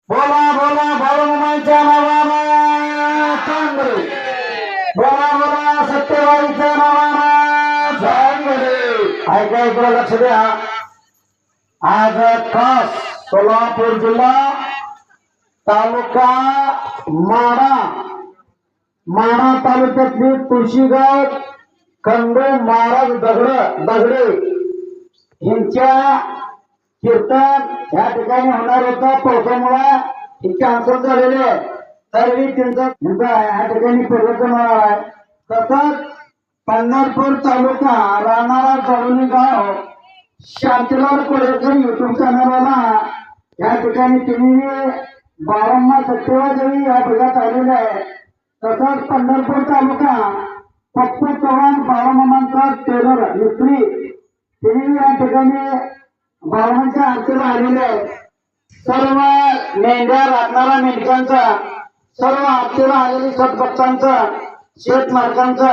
बोला बोला बाळूमामांच्या नावानं चांगले, बोला बोला सत्यवाईच्या नावानं चांगले. ऐका इकडे लक्ष द्या. आज खास सोलापूर जिल्हा तालुका माढा तालुक्यातली तुळशीगाव खंडू महाराज दगडे यांच्या कीर्तन या ठिकाणी होणार होता. पावसामुळे कॅन्सल झालेले तरी त्यांचा या ठिकाणी परिवर्तन होणार आहे. तसंच पंढरपूर तालुका राहणारा जवळी गाव शांतीलाल कोळेकर युट्यूब चॅनलला या ठिकाणी तुम्ही बाळम्मा सत्यवादेवी या भागात आलेले आहे. तसंच पंढरपूर तालुका पप्पू चव्हाण बाळमामांचा टेलर मिस्त्री तुम्ही या ठिकाणी बाळमांच्या आरतीला आलेले आहे. सर्व मेंढ्या राखणारा मेंढकांचा, सर्व आरतीला आलेली सतभक्तांचा, शेतमालकांचा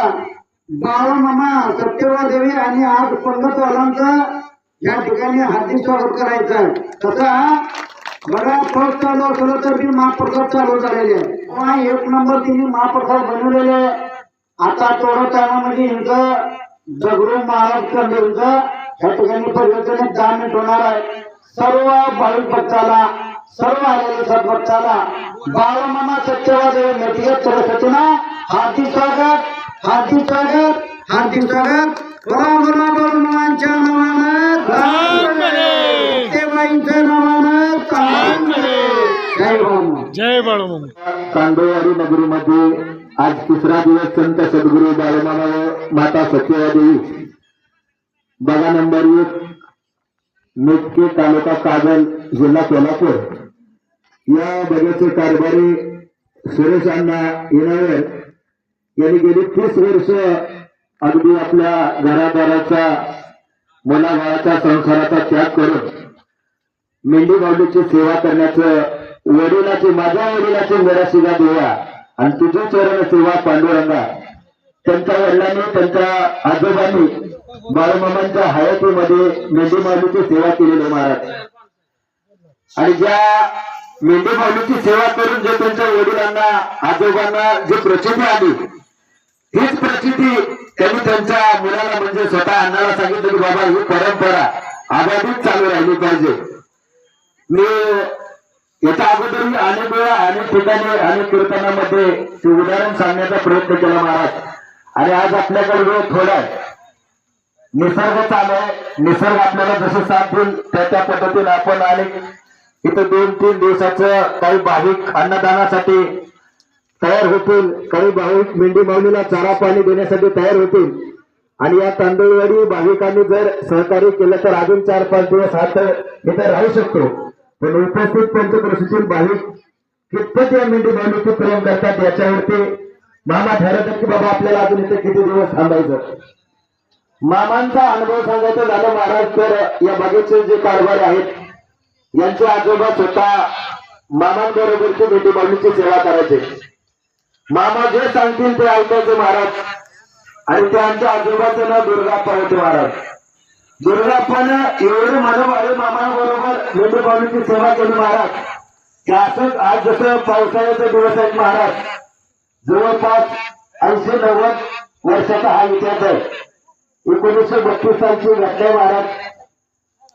बाळमामा सत्यवादेवी आणि आज पंडितवालांचा या ठिकाणी हार्दिक स्वागत करायचं. तसा बघा पाऊस चालू असलं तर बी महाप्रसाद चालू झालेले आहे. एक नंबर तिने महाप्रसाद बनवलेले. आता थोड्या टायमामध्ये यांचं दगडू महाराज कंडेंचं या ठिकाणी परिवर्तन 10 मिनिट होणार आहे. सर्व भाविक भक्ताला, सर्व आलेल्या सद्भक्ताला बाळमामा सत्यवादेवी मेटिके सरस्वतीना हार्दिक स्वागत, हार्दिक स्वागत, हार्दिक स्वागत. बोला बाळमामांच्या नावानं सत्यवाईंच्या नावानं जय बाळमामा, जय बाळूमामा. कांदळवाडी नगरीमध्ये आज तिसरा दिवस संत सद्गुरू बाळूमामा व माता सत्यवादेवी बघा नंबर 1 मेटके तालुका कागल जिल्हा सोलापूर या बघ्याचे कारभारी सुरेश अण्णा येणावर यांनी गेली 30 वर्ष अगदी आपल्या घरादाराचा, मुलाबाळाचा, संसाराचा त्याग करून मेंढी बावलीची सेवा करण्याचं वडिलाची, माझ्या वडिलाची निराशिगा देवा आणि तुझी चरण सेवा पांडुरंगा. त्यांच्या वडिलांनी, त्यांच्या आजोबांनी बाळूमामांच्या हयातीमध्ये मेंढी बावलीची सेवा केलेली महाराज. आणि ज्या मेंढी बावलीची सेवा करून जे त्यांच्या वडिलांना, आजोबांना जी प्रचिती आली, हीच प्रचिती त्यांनी त्यांच्या मुलाला म्हणजे स्वतः अण्णाला सांगितलं की बाबा ही परंपरा आबादीत चालू राहिली पाहिजे. मी याच्या अगोदर अनेक वेळा, अनेक ठिकाणी, अनेक कीर्तनामध्ये ते उदाहरण सांगण्याचा प्रयत्न केला महाराज. आणि आज आपल्याकडे वेळ थोडा आहे, निसर्ग चालू आहे. निसर्ग आपल्याला जसं साथ देईल त्या पद्धतीने आपण अनेक इथं 2-3 दिवसाचं काही भाविक अन्नदानासाठी तयार होतील, काही भाविक मेंढी माऊलीला चारा पाणी देण्यासाठी तयार होतील. आणि या तांदळवाडी भाविकांनी जर सहकार्य केलं तर अजून 4-5 दिवस हात इथे राहू शकतो. पण उपस्थित पंचक्रोशीतील भाविक कितपत या मेंढी माऊलीचे प्रेम करतात याच्यावरती मामा ठरवतात की बाबा आपल्याला अजून इथे किती दिवस थांबायचं. मामांचा अनुभव सांगायचा झालं महाराज तर या बागेचे जे कारभार आहेत यांचे आजोबा स्वतः मामांबरोबरची मेंढी माऊलीची सेवा करायचे. मामा जे सांगतील ते ऐकायचे महाराज. आणि त्यांच्या आजोबाचं नाव दुर्गाप्पा होते महाराज. दुर्गाप्पानं एवढे मनोभावे मामाबरोबर मेंढी बावलीची सेवा केली महाराज की असंच आज जसं पावसाळ्याचे दिवस आहेत महाराज, जवळपास 80-90 वर्षाचा हा इतिहास आहे. 1932 सालची घटना महाराज.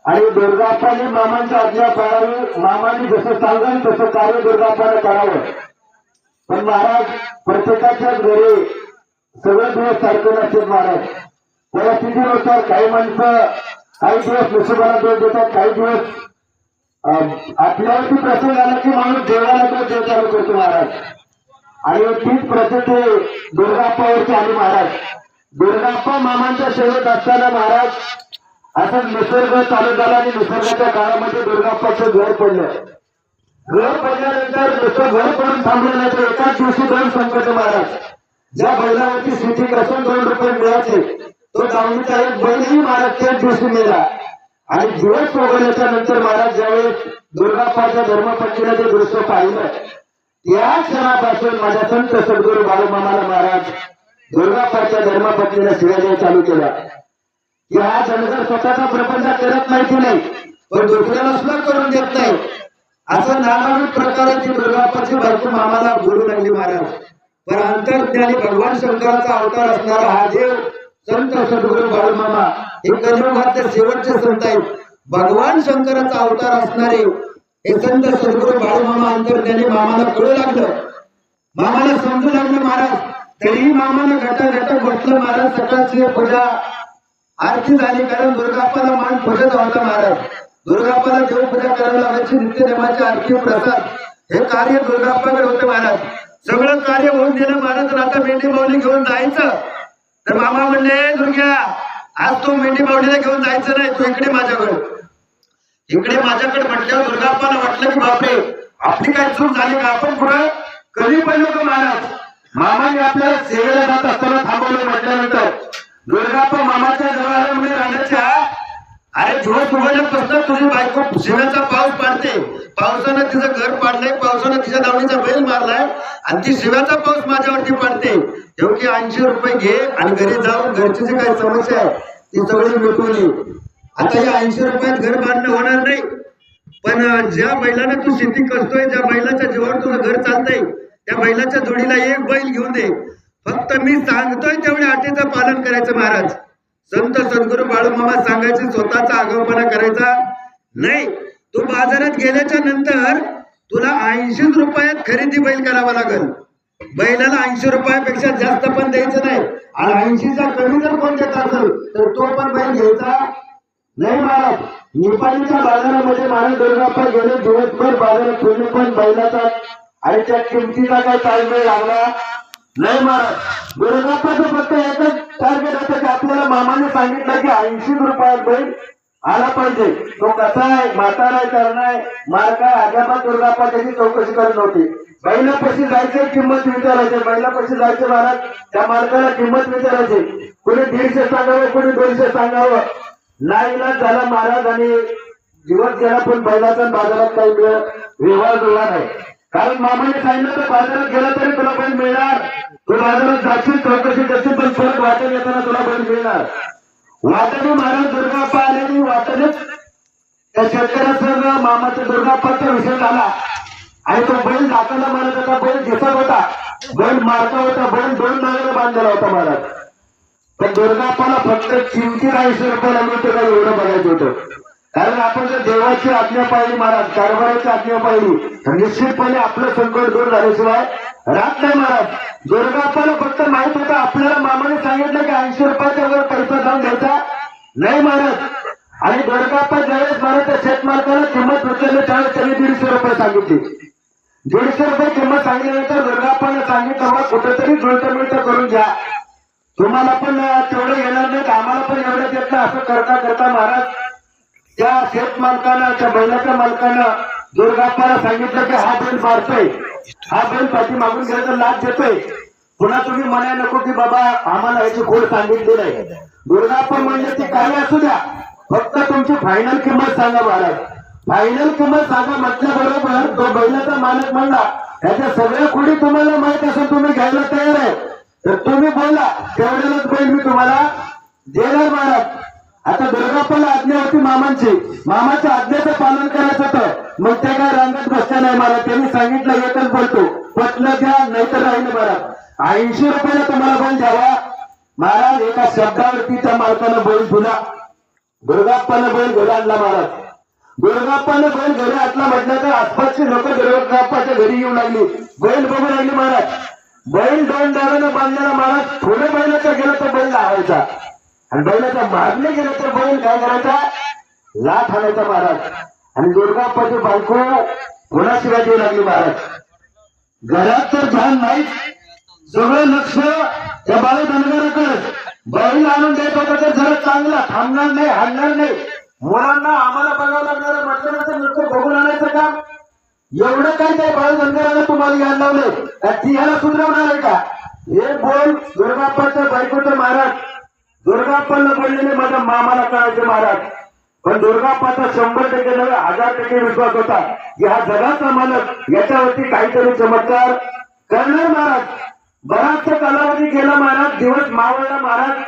आणि दुर्गाप्पाने मामांची आज्ञा पाळावी, मामांनी जसं सांगाल तसं कार्य दुर्गाप्पाने करावं. पण महाराज प्रत्येकाच्याच घरी सगळे दिवस सारखे नसतात महाराज. परिस्थितीनुसार काही माणसं काही दिवस नशिबाला दोष देतात, काही दिवस आपल्यावरती प्रसंग आला की माणूस देवाला दोष देत चालू करतो महाराज. आणि तीच प्रसिद्धी दुर्गाप्पावरती आली महाराज. दुर्गाप्पा मामांच्या सेवेत असताना महाराज असं निसर्ग चालू झाला आणि निसर्गाच्या काळामध्ये दुर्गाप्पाचं घर पडलं. घर पडल्यानंतर नुसतं घर पडून थांबलं नाही तर एकाच दिवशी 2 संकट महाराज. ज्या बैलावरची स्थिती कसं 2 रुपये मिळायचे तो दावणीचा एक बैलही महाराज त्याच दिवशी मिळाला. आणि दिवस उगवल्याच्या नंतर महाराज ज्यावेळेस दुर्गाप्पाच्या धर्मपत्नीला ते दृश्य पाहिलं त्या क्षणापासून माझ्या संत सद्गुरू बाळूमामाला महाराज दुर्गाप्पाच्या धर्मपत्नीला शिवाय चालू केला. की हा जनगर स्वतःचा प्रपंच करत नाही, पण दुसऱ्याला सुद्धा करून देत नाही. असं नानाविध प्रकाराची दुर्गापाची बायको मामाला बोलू लागली महाराज. पण अंतर्ज्ञानी भगवान शंकराचा अवतार असणारा हा देव संत सद्गुरू बाळूमामा हे कलियुगातले शेवटचे संत आहेत. भगवान शंकराचा अवतार असणारे हे संत सद्गुरू बाळूमामा अंतर्ज्ञानी मामाला कळू लागलं, मामाला समजू लागलं महाराज. तरीही मामाने घटा बसलं महाराज. सकाळची पूजा आरती झाली, कारण दुर्गाप्पाला मान पूजत होता महाराज. दुर्गाप्पाला देवपूजा करावी लागायची, नित्यनेमाची आरती प्रसाद हे कार्य दुर्गाप्पाकडे होते महाराज. सगळं कार्य होऊन दिलं महाराज. आता मेंढी माऊली घेऊन जायचं तर मामा म्हणले, दुर्ग्या आज तू मेंढी माऊलीला घेऊन जायचं नाही, तू इकडे माझ्याकडे म्हटल्यावर दुर्गाप्पाला वाटलं की बापरे आपली काय चूक झाली का, आपण पुढे कधी पण नको महाराज. मामाने आपल्याला सेवेला जात असताना थांबवलं. म्हटल्यानंतर दुर्गाप्पा मामाच्या जवळ म्हणजे राहण्याच्या अरे दिवस उघडल्यापासून तुझी बायको शिव्याचा पाऊस पाडते, पावसानं तिचं घर पाडलंय, पावसानं तिच्या दावणीचा बैल मारलाय आणि ती शिव्याचा पाऊस माझ्यावरती पाडते. योग्य 80 रुपये घे आणि घरी जाऊन घरची जी काही समस्या आहे ती सगळी मिटवून ये. आता या 80 रुपयात घर बांधणं होणार नाही, पण ज्या बैलानं तू शेती करतोय, ज्या बैलाच्या जीवावर तुझं घर चालतंय, त्या बैलाच्या जोडीला एक बैल घेऊन दे. फक्त मी सांगतोय तेवढ्या अटीचं पालन करायचं महाराज. संत सद्गुरू बाळूमामा सांगायचे, स्वतःचा आगाऊपणा करायचा नाही. तू बाजारात गेल्याच्या नंतर तुला 80 रुपयात खरेदी बैल करावा लागेल. बैलाला 80 रुपयापेक्षा जास्त पण द्यायचं नाही, आणि 80चा कमी जर कोण देत असेल तर तो पण बैल घ्यायचा नाही महाराज. निपाणीच्या बाजारामध्ये महाराज दुर्गाप्पा गेले, दिवसभर बाजारात कोणी पण बैलाचा आणि त्या किमतीचा काही ताळमेळ लागला नाही महाराज. दुर्गाप्पाचं फक्त एकच टार्गेट होतं की आपल्याला मामाने सांगितलं की 80 रुपयात बैल आला पाहिजे. तो कसा आहे, म्हातारा आहे, करणं आहे, मार्ग आहे, अजाबात दुर्गाप्पा त्याची चौकशी करत नव्हती. बैलापाशी जायचे, किंमत विचारायचे, बैलापाशी जायचे महाराज, त्या मार्गाला किंमत विचारायचे. कोणी 150 सांगावं, कोणी 200 सांगावं. नाईलाज झाला महाराज आणि दिवस गेला, पण बैलाचा बाजारात काही व्यवहार जुळला नाही. कारण मामाने सांगितलं तर बाजारात गेला तरी तुला बैल मिळणार, तू बाजारात जाशील, चौकशी करशील, पण परत वाटण येताना तुला बैल मिळणार. वाटणे महाराज दुर्गाप्पा आले, वाटणेच त्या शेतकऱ्याचा मामाच्या दुर्गाप्पाचा विषय झाला आणि तो बैल दाखवला महाराज. होता बैल दिसत होता, बैल मारता होता, बैल 2 नागाला बांधलेला होता महाराज. पण दुर्गाप्पाला फक्त किमतीत 80 रुपयाला मिळतो का एवढं बघायचं होतं. कारण आपण जर देवाची आज्ञा पाहिली महाराज, कारभाराची आज्ञा पाहिली तर निश्चितपणे आपलं संकट दूर झाल्याशिवाय राहत नाही महाराज. दुर्गाप्पाला फक्त माहित होतं, आपल्याला मामाने सांगितलं की 80 रुपयाच्या वर पैसा जाऊन द्यायचा नाही महाराज. आणि दुर्गाप्पा ज्यावेळेस महाराज त्या शेतमालकाला किंमत विचारली त्यावेळेस त्यांनी 150 रुपये सांगितली. 150 रुपये किंमत सांगितल्यानंतर दुर्गाप्पाने सांगितलं, मग कुठेतरी जुळतं मिळतं करून घ्या, तुम्हाला पण तेवढं येणार नाही, आम्हाला पण एवढं देत नाही. असं करता करता महाराज त्या शेतमालकानं, त्या बैलाच्या मालकानं दुर्गाप्पाला सांगितलं की हा बैल मारतोय, हा बैल पाठी मागून घ्यायचा लाभ देतोय, पुन्हा तुम्ही म्हणाय नको की बाबा आम्हाला याची खोड सांगितली नाही. दुर्गाप्पा म्हणजे ती काही असू द्या, फक्त तुमची फायनल किंमत सांगा महाराज. फायनल किंमत सांगा म्हटल्याबरोबर तो बैलाचा मालक म्हणला, त्याच्या सगळ्या खोडी तुम्हाला माहित असेल, तुम्ही घ्यायला तयार आहे तर तुम्ही बोला, तेवढ्यालाच बैल मी तुम्हाला देणार महाराज. आता दुर्गाप्पाला आज्ञा होती मामांची, मामाच्या आज्ञेचं पालन करायचं होतं, मग त्या काय रांगत बसल्या नाही महाराज. त्यांनी सांगितलं एकच बोलतो, पटलं द्या नाहीतर राहिलं महाराज. 80 रुपयाला तुम्हाला बैल द्यावा महाराज. एका शब्दावरती त्या मालकानं बैल दिला, दुर्गाप्पानं बैल घरी आणला महाराज. दुर्गाप्पानं बैल घरी आणला म्हटलं तर आसपासची लोक दुर्गाप्पाच्या घरी येऊ लागली, बैल बघू लागली महाराज. बैल 2 दारानं बांधलेला महाराज. थोडे बैलाचा गेला तर बैल लावायचा आणि बैलाचा मारणे गेला तर बैल काय करायचा, लाथ आणायचा महाराज. आणि दुर्गाप्पाची बायको कोणाशिवाय देऊ लागली महाराज. घरात तर ध्यान नाही, सगळं लक्ष त्या बाळ धनगराकडे. बैल आणून देत होता तर जरा चांगला, थांबणार नाही, हाणणार नाही. मुलांना आम्हाला बघावं लागणार म्हटल्यानंतर नुसतं बघून आणायचं काम, एवढं काय त्या बाळ धनगराला तुम्हाला यायला लावले का, ती याला सुधरवणार आहे का. हे बोल दुर्गाप्पाच्या बायकोचं महाराज. दुर्गाप्पाला बोललेले माझ्या मामाला कळायचे महाराज. पण दुर्गाप्पाचा 100% नव्हे 1000% विश्वास होता की हा जगाचा मालक याच्यावरती काहीतरी चमत्कार करणार महाराज. बराचसा कालावधी गेला महाराज, दिवस मावळला महाराज.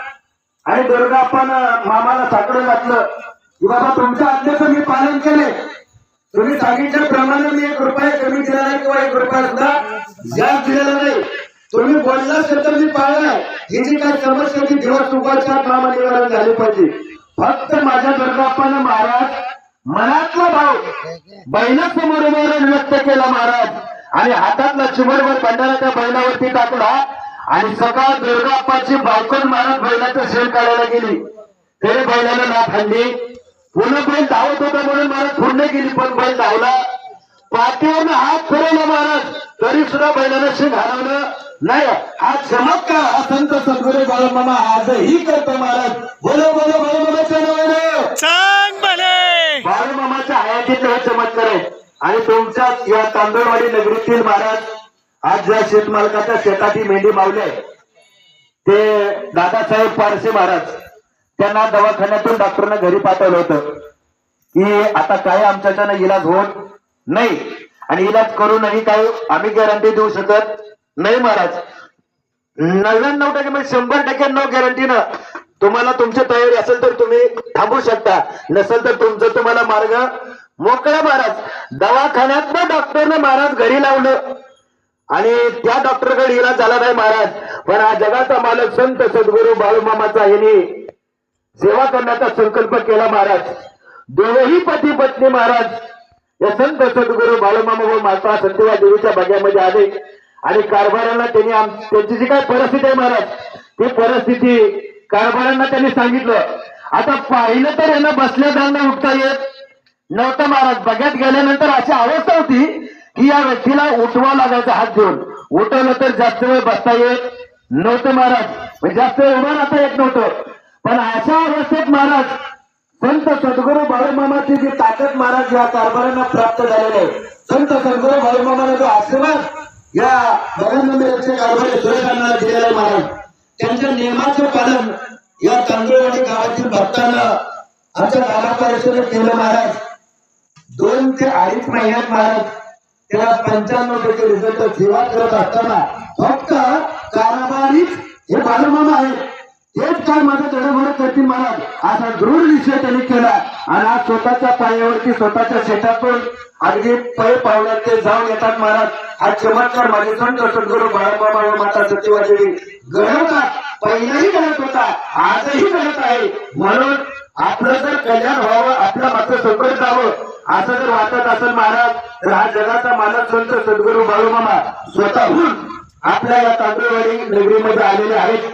आणि दुर्गाप्पानं मामाला साकडं घातलं की बाबा तुमच्या आज्ञेचं मी पालन केले, तुम्ही सांगितल्याप्रमाणे मी 1 रुपया कमी दिला नाही किंवा 1 रुपया सुद्धा जास्त दिलेला नाही. तुम्ही बोलला असेल तर मी पाळलाय. ही जी काही समस्या ती दिवस चुकाच्या कामा निवारण झाली पाहिजे. फक्त माझ्या दुर्गाप्पानं महाराज मनातला भाव बैलासमोर व्यक्त केला महाराज, आणि हातातला चिमडभर भंडारा त्या बैलावरती टाकला, आणि सकाळ दुर्गाप्पाची बायकोन महाराज बैलाचं शेण काढायला गेली. तरी बैलाला नाथ हल्ली. पुन्हा बैल धावत होता म्हणून महाराज पुढे गेली, पण बैल धावला. पाठीवरनं हात फिरवला महाराज, तरी सुद्धा बैलानं शेण हरवलं नाही. हा चमत्कार हा संत सद्गुरू बाळूमामा आजही करतो महाराज. बोलो बोलो बाळूमामाच्या नावानं सांग भले. बाळूमामाच्या हयातीतले हे चमत्कार आहे. आणि तुमच्या या तांदूळवाडी नगरीतील महाराज आज ज्या शेतमालकाच्या शेताची मेंढी मावले ते दादासाहेब पारसे महाराज, त्यांना दवाखान्यातून डॉक्टरनं घरी पाठवलं होतं की आता काय आमच्याच्यानं इलाज होत नाही, आणि इलाज करूनही काय आम्ही गॅरंटी देऊ शकत नाही महाराज. 99% म्हणजे 100% गॅरंटीनं तुम्हाला तुमची तयारी असेल तर तुम्ही थांबू शकता, नसेल तर तुमचं तुम्हाला मार्ग मोकळा महाराज. दवाखान्यातनं डॉक्टरनं महाराज घरी लावलं, आणि त्या डॉक्टरकडे इलाज झाला नाही महाराज. पण हा जगाचा मालक संत सद्गुरू बाळूमामाचा यांनी सेवा करण्याचा संकल्प केला महाराज. दोघेही पती पत्नी महाराज या संत सद्गुरू बाळूमामा व माता सत्यवा देवीच्या भाग्यामध्ये आले, आणि कारभारांना त्यांची जी काय परिस्थिती आहे महाराज, ती परिस्थिती कारभारांना त्यांनी सांगितलं. आता पाहिलं तर यांना बसल्या जाणं उठता येत नव्हतं महाराज. बघ्यात गेल्यानंतर अशी अवस्था होती की या व्यक्तीला उठवा लागायचा हात घेऊन. उठवलं तर जास्त वेळ बसता येत नव्हतं महाराज, म्हणजे जास्त वेळ उभं राहता येत नव्हतं. पण अशा अवस्थेत महाराज संत सद्गुरू बाळूमामाची जी ताकद महाराज या कारभारांना प्राप्त झालेली आहे. संत सद्गुरू बाळूमामाला जो आशीर्वाद या बगानंबरच्या कारभारी सुरेखांना दिलेला आहे महाराज, त्यांच्या नियमाचं पालन या तांदूळवाडी गावातील भक्तांना आमच्या गावा परिषदेत केलं महाराज. 2 ते 2.5 महिन्यात महाराज त्याला 95% रिझल्ट सेवा करत असताना फक्त कारभारीच हे बाळूमामा आहेत, तेच काय माझं धडभड करतील महाराज असा दृढ निश्चय त्यांनी केला. आणि आज स्वतःच्या पायावरती स्वतःच्या शेतातून अगदी पै पावलात ते जाऊन येतात महाराज. हा चमत्कार माझे संत सद्गुरू बाळूमामा व माता सत्यवा देवी घडवतात. पहिलाही घडत होता, आजही घडत आहे. म्हणून आपलं जर कल्याण व्हावं, आपलं मात्र संकट जावं असं जर वाटत असेल महाराज, तर हा जगाचा मालक संत सद्गुरू बाळूमामा स्वतःहून आपल्या या तांदूळवाडी नगरीमध्ये आलेले आहेत.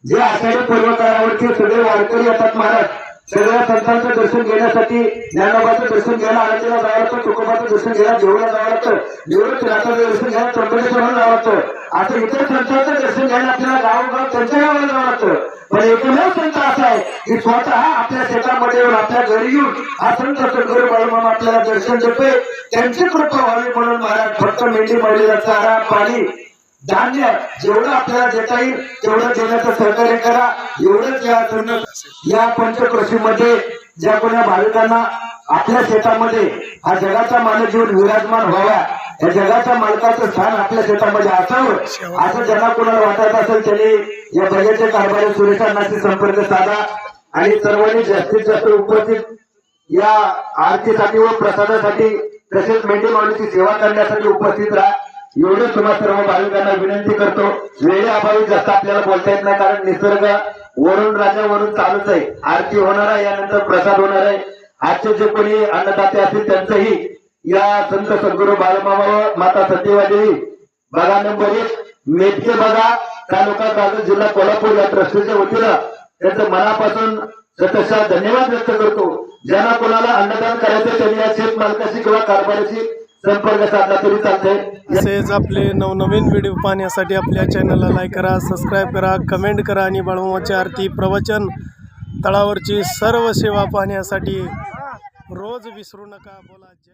जे आषाढी पर्वकाळावरती सगळे वारकरी येतात महाराज. सगळ्या संतांचं दर्शन घेण्यासाठी ज्ञानोबाचं दर्शन घ्यायला आनंदीला जावं लागतं, तुकोबाचं दर्शन घ्यायला देऊळला जावं लागतं, निवृत्तीनाथाचं दर्शन घ्यायला त्र्यंबकेश्वराला जावं लागतं. असं इतर संतांचं दर्शन घ्यायला आपल्याला गावोगाव त्यांच्या गावाला जावं लागतं. पण एकमेव संत असा आहे की स्वतः आपल्या शेतामध्ये येऊन आपल्या घरी येऊन हा संत सद्गुरू बाळूमामा आपल्याला दर्शन देतोय. त्यांची कृपा व्हावी म्हणून महाराज फक्त मेंढी मळलेला चारा, पाणी, धान्य जेवढं आपल्याला देता येईल तेवढं देण्याचं सहकार्य करा. एवढंच या पंचक्रोशीमध्ये ज्या कोणा भाविकांना आपल्या शेतामध्ये हा जगाचा मालक घेऊन विराजमान व्हावा, या जगाच्या मालकाचं स्थान आपल्या शेतामध्ये असावं असं ज्यांना कोणाला वाटत असेल त्यांनी या बजेटच्या कारभारी सुरेशांनाशी संपर्क साधा. आणि सर्वांनी जास्तीत जास्त उपस्थित या आरतीसाठी व प्रसादासाठी तसेच मेंढी माऊलीची सेवा करण्यासाठी उपस्थित राहा. एवढं तुम्हाला सर्व भाविकांना विनंती करतो. वेळेअभावी जास्त आपल्याला बोलता येत नाही, कारण निसर्ग वरून राजावरून चालूच आहे. आरती होणार आहे, यानंतर प्रसाद होणार आहे. आजचे जे कोणी अन्नदाते असतील त्यांचंही या संत सद्गुरू बाळूमामा व माता सत्यवा देवी बघा नंबर 1 मेटके बघा तालुका कागद जिल्हा कोल्हापूर या ट्रस्टीच्या वतीनं त्यांचं मनापासून सतत धन्यवाद व्यक्त करतो. ज्यांना कोणाला अन्नदान करायचं त्यांनी या शेत मालकाशी किंवा कारभाराशी संपर्क साधला तरी चालतंय. तसेच आपले नवनवीन व्हिडिओ पाहण्यासाठी आपल्या चॅनलला लाईक करा, सबस्क्राईब करा, कमेंट करा आणि बाळूमामाची आरती, प्रवचन, तळावरची सर्व सेवा पाहण्यासाठी रोज विसरू नका. बोला जय